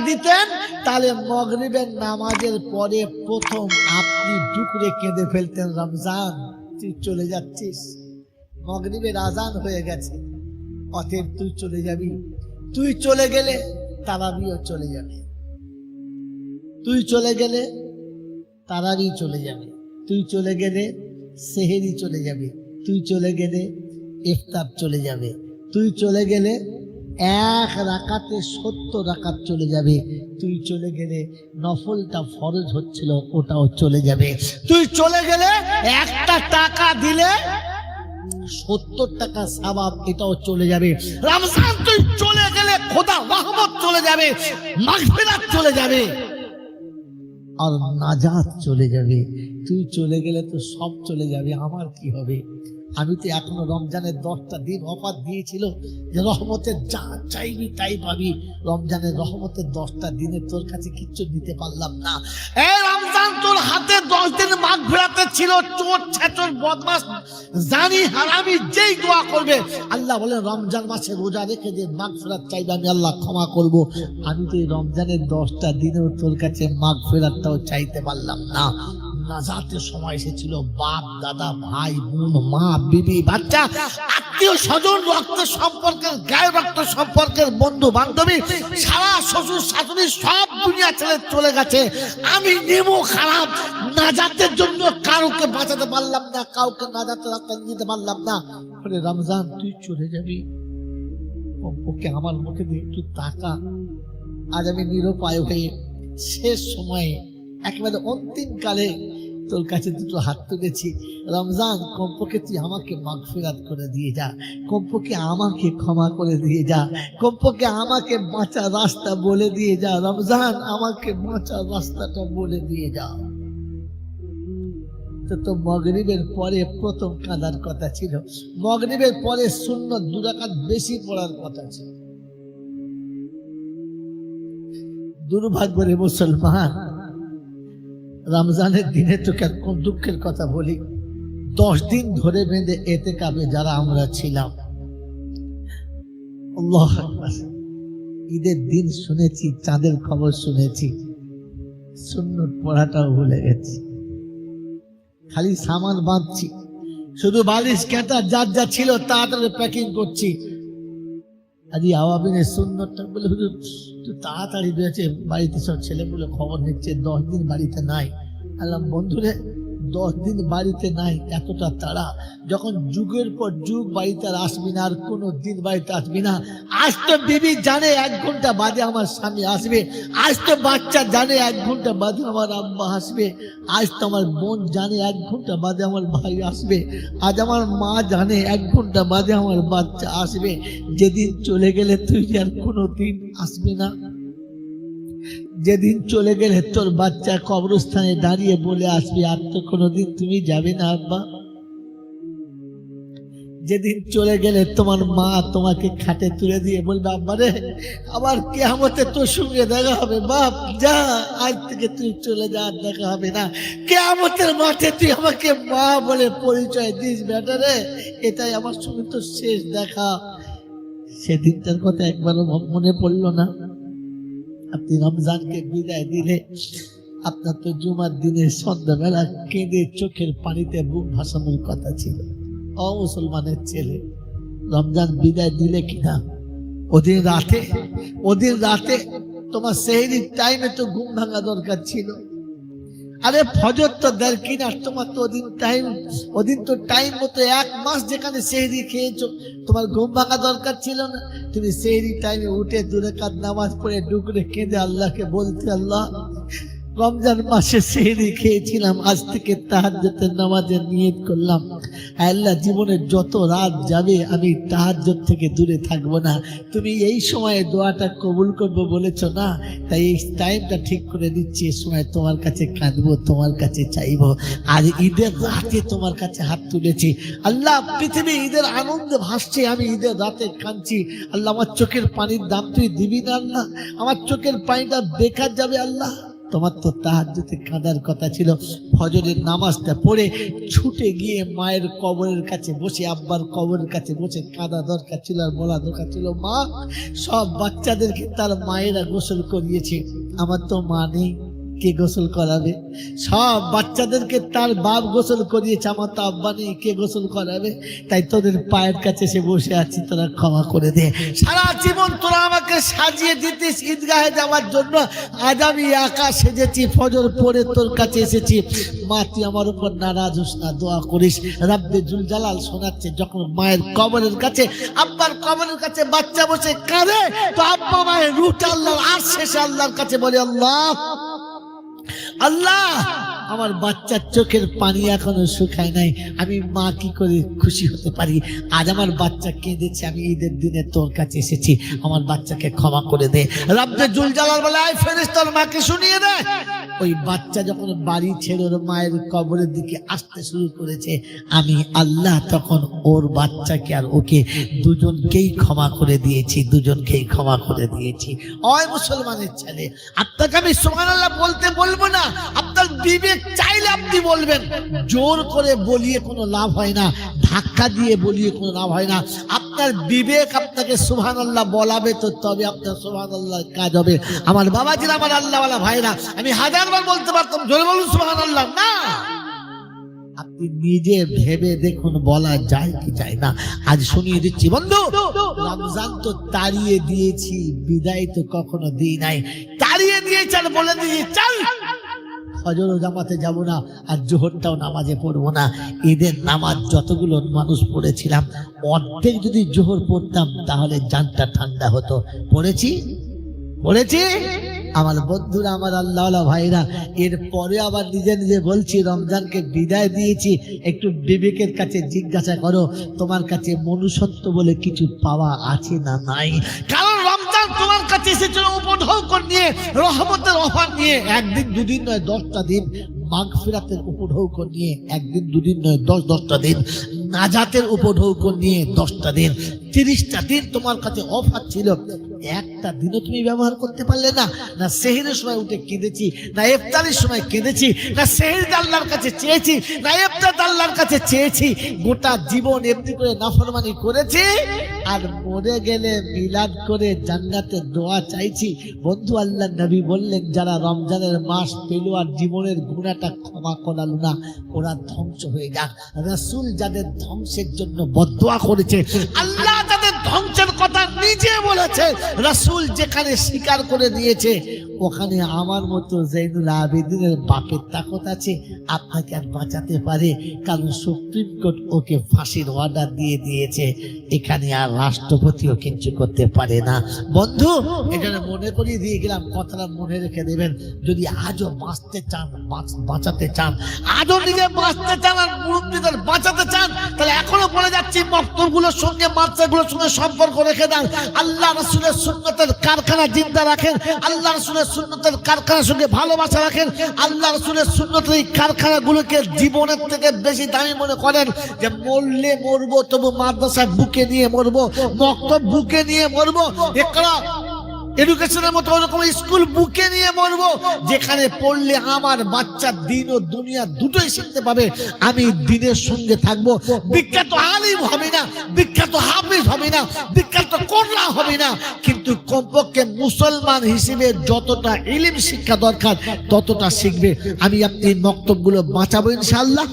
দিতেন তাহলে মাগরিবের নামাজের পরে প্রথম আপনি ডুকরে কেঁদে ফেলতেন, রমজান তুই চলে যাচ্ছিস, মাগরিবের আজান হয়ে গেছে, অতএব তুই চলে যাবি। তুই চলে গেলে তারাবিও চলে যাবে, তুই চলে গেলে তারাবি চলে যাবে, তুই চলে গেলে সেহেরি চলে যাবে, তুই চলে গেলে ইফতার চলে যাবে, তুই চলে গেলে 1 রাকাতে 70 রাকাত চলে যাবে, তুই চলে গেলে নফলটা ফরজ হচ্ছিল ওটাও চলে যাবে, তুই চলে গেলে 1 টাকা দিলে 70 টাকা সওয়াব এটাও চলে যাবে। রমজান তুই চলে গেলে খোদা রহমত চলে যাবে, মাগফিরাত চলে যাবে আর নাজাত চলে যাবে। তুই চলে গেলে তো সব চলে যাবে, আমার কি হবে? আমি তো এখনো রমজানের 10টা দিন অফার দিয়েছিল যে রহমতের যা চাইবি তাই পাবি। রমজানের রহমতের 10টা দিনে তোর কাছে কিচ্ছু দিতে পারলাম না। এই রমজান তোর হাতে 10 দিন মাগফিরাতে ছিল, চোর ছেচর বদমাশ জানি হারামি যেই দোয়া করবে আল্লাহ বলে রমজান মাসে রোজা রেখে যে মাগফিরাত চাইবে আমি আল্লাহ ক্ষমা করব। আমি তো এই রমজানের 10টা দিনেও তোর কাছে মাগফিরাতটাও চাইতে পারলাম না। নাজাতের সময় এসেছিল, বাপ দাদা ভাই বোন মা বিবি বাচ্চা আত্মীয় স্বজন রক্তের সম্পর্কের গায়ে রক্ত সম্পর্কের বন্ধু বান্ধবী সারা শ্বশুর শাশুড়ি সব দুনিয়া ছেড়ে চলে গেছে। আমি নেমো খারাপ, নাজাতের জন্য কাউকে বাঁচাতে পারলাম না, কাউকে নাজাতের রাস্তা নিতে পারলাম না। বলে রমজান তুই চলে যাবি, ওকে আমার মুখে দিয়ে একটু তাকা। আজ আমি নিরুপায় হয়ে শেষ সময়ে একেবারে অন্তিম কালে তোর কাছে দুটো হাত তুলেছি। রমজান কমপক্ষে তুই আমাকে মাগফিরাত করে দিয়ে যা, কমপক্ষে আমাকে ক্ষমা করে দিয়ে যা, কমপক্ষে আমাকে বাঁচার রাস্তা বলে দিয়ে যা। রমজান আমাকে বাঁচার রাস্তাটা বলে দিয়ে যা। তো মাগরিবের পরে প্রথম কাঁদার কথা ছিল, মাগরিবের পরে সুন্নত 2 রাকাত বেশি পড়ার কথা ছিল। দুর্ভাগ্য রে মুসলমান, রমজানের দিনে তোকে কোন দুঃখের কথা বলি, 10 দিন ধরে বেঁধে এতেকাবে যারা আমরা ছিলাম, আল্লাহ আকবার, ঈদের দিন শুনেছি, চাঁদের খবর শুনেছি, সুন্নত পড়াটাও ভুলে গেছি। খালি সামান বাঁধছি, শুধু বালিশ কাঁটা যার যা ছিল তাড়াতাড়ি প্যাকিং করছি। আজই আওয়াবিনের সুন্নতটা বলে হুজুর একটু তাড়াতাড়ি রয়েছে, বাড়িতে সব ছেলেগুলো খবর নিচ্ছে 10 দিন বাড়িতে নাই। আল্লাহ বন্ধুরে 10 দিন বাড়িতে নাই, এতটা তাড়া? যখন যুগের পর যুগ বাড়িতে আর আসবি না, আর কোনো দিন বাড়িতে আসবি না। আজ তো বিবি জানে 1 ঘন্টা বাদে আমার স্বামী আসবে, আজ তো বাচ্চা জানে 1 ঘন্টা বাদে আমার আব্বা আসবে, আজ তো আমার বোন জানে 1 ঘন্টা বাদে আমার ভাই আসবে, আজ আমার মা জানে 1 ঘন্টা বাদে আমার বাচ্চা আসবে। যেদিন চলে গেলে তুই আর কোনো দিন আসবি না, যেদিন চলে গেলে তোর বাচ্চা কবরস্থানে দাঁড়িয়ে বলে আসবি আর তো কোনোদিন তুমি যাবে না আব্বা। যেদিন চলে গেলে তোমার মা তোমাকে খাটে তুলে দিয়ে বলবে আব্বা রে আবার কিয়ামতে তোর সঙ্গে দেখা হবে, বাপ যা আজ থেকে তুই চলে যা, দেখা হবে না। কিয়ামতের মাঠে তুই আমাকে মা বলে পরিচয় দিস বেটা রে, এটাই আমার সঙ্গে তো শেষ দেখা। সেদিনটার কথা একবারও মনে পড়লো না? আপনি রমজানকে বিদায় দিলে আপনার তো জুমার দিনে সন্ধ্যাবেলা কেঁদে চোখের পানিতে বুক ভাসানোর কথা ছিল। ও মুসলমানের ছেলে, রমজান বিদায় দিলে কিনা ওদিন রাতে তোমার সেহরির টাইমে তো ঘুম ভাঙা দরকার ছিল। আরে ফজর তো দেড় কিনা, তোমার তো ওদিন তো টাইম মতো 1 মাস যেখানে সেহরি খেয়েছো, তোমার ঘুম ভাঙা দরকার ছিল না? তুমি সেহরি টাইমে উঠে 2 রাকাত নামাজ পড়ে ডুকরে কেঁদে আল্লাহকে বলতে, আল্লাহ রমজান মাসে সেহরি খেয়েছিলাম, আজ থেকে তাহাজ্জুদের নামাজের নিয়ত করলাম, আল্লাহ জীবনের যত রাত যাবে আমি তাহাজ্জুদ থেকে দূরে থাকবো না। তুমি এই সময়ে দোয়াটা কবুল করবো বলেছো না, তাই এই টাইমটা ঠিক করে দিচ্ছি, এই সময় তোমার কাছে কাঁদবো, তোমার কাছে চাইবো। আর ঈদের রাতে তোমার কাছে হাত তুলেছি, আল্লাহ পৃথিবী ঈদের আনন্দে ভাসছে, আমি ঈদের রাতে কাঁদছি। আল্লাহ আমার চোখের পানির দাম তুই দিবি না আল্লাহ, আমার চোখের পানিটা বেকার যাবে আল্লাহ। তোমার তো তাহাজ্জুদে কাঁদার কথা ছিল, ফজরের নামাজটা পড়ে ছুটে গিয়ে মায়ের কবরের কাছে বসে, আব্বার কবরের কাছে বসে কাঁদা দরকার ছিল আর বলা দরকার ছিল, মা সব বাচ্চাদেরকে তার মায়েরা গোসল করিয়েছে, আমার তো মা নেই, কে গোসল করাবে? সব বাচ্চাদেরকে তার বাপ গোসল করিয়েছে, আমার তো আব্বা নেই, কে গোসল করাবে? তাই তোদের পায়ের কাছে এসে বসে আছি, তোরা ক্ষমা করে দে। সারা জীবন তোরা আমাকে সাজিয়ে দিতিস ঈদগাহে যাওয়ার জন্য, আজ আমি একা সেজেছি, ফজর পড়ে তোর কাছে এসেছি। মা তুই আমার উপর নারাজ হোস না, দোয়া করিস। রাব্বে জুল জালাল শোনাচ্ছে, যখন মায়ের কবরের কাছে, আব্বার কবরের কাছে বাচ্চা বসে কাঁদে, তো আব্বা মায়ের রুহটা আল্লাহর আর শেষে আল্লাহর কাছে বলে, আল্লাহ আল্লাহ আমার বাচ্চার চোখের পানি এখনো শুকায় নাই, আমি মা কি করে খুশি হতে পারি? আজ আমার বাচ্চা কেঁদেছে, আমি ঈদের দিনে তোর কাছে এসেছি, আমার বাচ্চাকে ক্ষমা করে দে। রাব্বে জুল জালাল বলে, আয় ফেরেশতার মাকে শুনিয়ে দে। ওই বাচ্চা যখন বাড়ি ছেড়ে ওর মায়ের কবরের দিকে আসতে শুরু করেছে, আমি আল্লাহ তখন ওর বাচ্চাকে আর ওকে দুজনকেই ক্ষমা করে দিয়েছি, দুজনকেই ক্ষমা করে দিয়েছি। ওই মুসলমানের ছেলে, আপনাকে আমি সুবহানাল্লাহ বলতে বলবো না, আপনার বিবেক চাইলে আপনি বলবেন, জোর করে বলিয়ে কোনো লাভ হয় না, ধাক্কা দিয়ে বলিয়ে কোনো লাভ হয় না। আপনার বিবেক আপনাকে সুবহানাল্লাহ বলাবে, তো তবে আপনার সুবহানাল্লাহ কাজ হবে। আমার বাবাজিরা, আমার আল্লাহওয়ালা ভাইরা, আমি হাজারবার বলতে পারতাম জোরে বলুন সুবহানাল্লাহ, না, আপনি নিজে ভেবে দেখুন বলা যায় কি যায় না। আজ শুনিয়ে দিচ্ছি বন্ধু, রমজান তো তাড়িয়ে দিয়েছি, বিদায় তো কখনো দিই নাই। তাড়িয়ে দিয়েছি আর বলে দিয়েছি চল ফজর জামাতে যাব না, আর জোহরটাও নামাজে পড়বো না। ঈদের নামাজ যতগুলো মানুষ পড়েছিলাম, অর্ধেক যদি জোহর পড়তাম তাহলে জানটা ঠান্ডা হতো। পড়েছি আমার বন্ধুরা, আমার আল্লাহওয়ালা ভাইরা, এরপরে আবার নিজে নিজে বলছি রমজানকে বিদায় দিয়েছি। একটু বিবেকের কাছে জিজ্ঞাসা করো, তোমার কাছে মনুষ্যত্ব বলে কিছু পাওয়া আছে না নাই? কারণ রমজান তোমার কাছে এসেছিল উপঢৌকন নিয়ে, রহমতের অফার নিয়ে, একদিন দুদিন নয় 10টা দিন মাগফিরাতের উপঢৌকন নিয়ে, একদিন দুদিন নয় 10টা দিন নাজাতের উপঢৌকন নিয়ে, 10টা দিন 30টা দিন তোমার কাছে অফার ছিল। একটা দিনও তুমি ব্যবহার করতে পারলে না। না সেহরির সময় উঠে কেঁদেছি, না ইফতারের সময় কেঁদেছি, না সেহরি আল্লাহর কাছে চেয়েছি, না ইফতার আল্লাহর কাছে চেয়েছি। গোটা জীবন এমনি করে নাফরমানি করেছি, আর মরে গেলে মিলাদ করে জান্নাতের দোয়া চাইছি। বন্ধু, আল্লাহর নবী বললেন, যারা রমজানের মাস পেল আর জীবনের গুনাহটা ক্ষমা করালো না, ওরা ধ্বংস হয়ে যাক। রাসূল যাদের ধ্বংসের জন্য বদদোয়া করেছে, আল্লাহ যাদের ধ্বংসের কথা নিজে বলেছে, রাসূল যেখানে স্বীকার করে নিয়েছে, ওখানে আমার মতো জৈনুল আবেদিনের বাপের তাকত আছে, আপনাকে আর বাঁচাতে পারে? কারণ সুপ্রিম কোর্ট ওকে ফাঁসির অর্ডার দিয়ে দিয়েছে, এখানে আর রাষ্ট্রপতিও কিছু করতে পারে না। বন্ধু, এখানে মনে করিয়ে দিয়ে গেলাম, কথাটা মনে রেখে দেবেন। যদি আজও বাঁচতে চান, বাঁচাতে চান, আজও নিজে বাঁচতে চান আর মুরব্বীদের বাঁচাতে চান, তাহলে এখনো বলে যাচ্ছি, মক্তবগুলোর সঙ্গে মাদ্রাসাগুলোর সঙ্গে সম্পর্ক রেখে দেন। আল্লাহ রাসূলের সুন্নতের কারখানা জিন্দা রাখেন, আল্লাহ রাসূলের সুন্নতের কারখানার সঙ্গে ভালোবাসা রাখেন। আল্লাহ রাসূলের সুন্নতের এই কারখানাগুলোকে জীবনের থেকে বেশি দামি মনে করেন। যে মরলে মরবো, তবু মাদ্রাসা বুকে নিয়ে মরবো, মক্তব বুকে নিয়ে মরবো, ইকরা এডুকেশনের মতো ওরকম স্কুল বুকে নিয়ে মরবো, যেখানে পড়লে আমার বাচ্চা দিন ও দুনিয়া দুটোই শিখতে পাবে। আমি দিনের সঙ্গে থাকবো। বিখ্যাত আলিম হবে না, বিখ্যাত হাফিজ হবে না, বিখ্যাত কোরআন হবে না, কিন্তু কমপক্ষে মুসলমান হিসেবে যতটা ইলম শিক্ষা দরকার ততটা শিখবে। আমি আপনি মক্তবগুলো বাঁচাবো ইনশাআল্লাহ।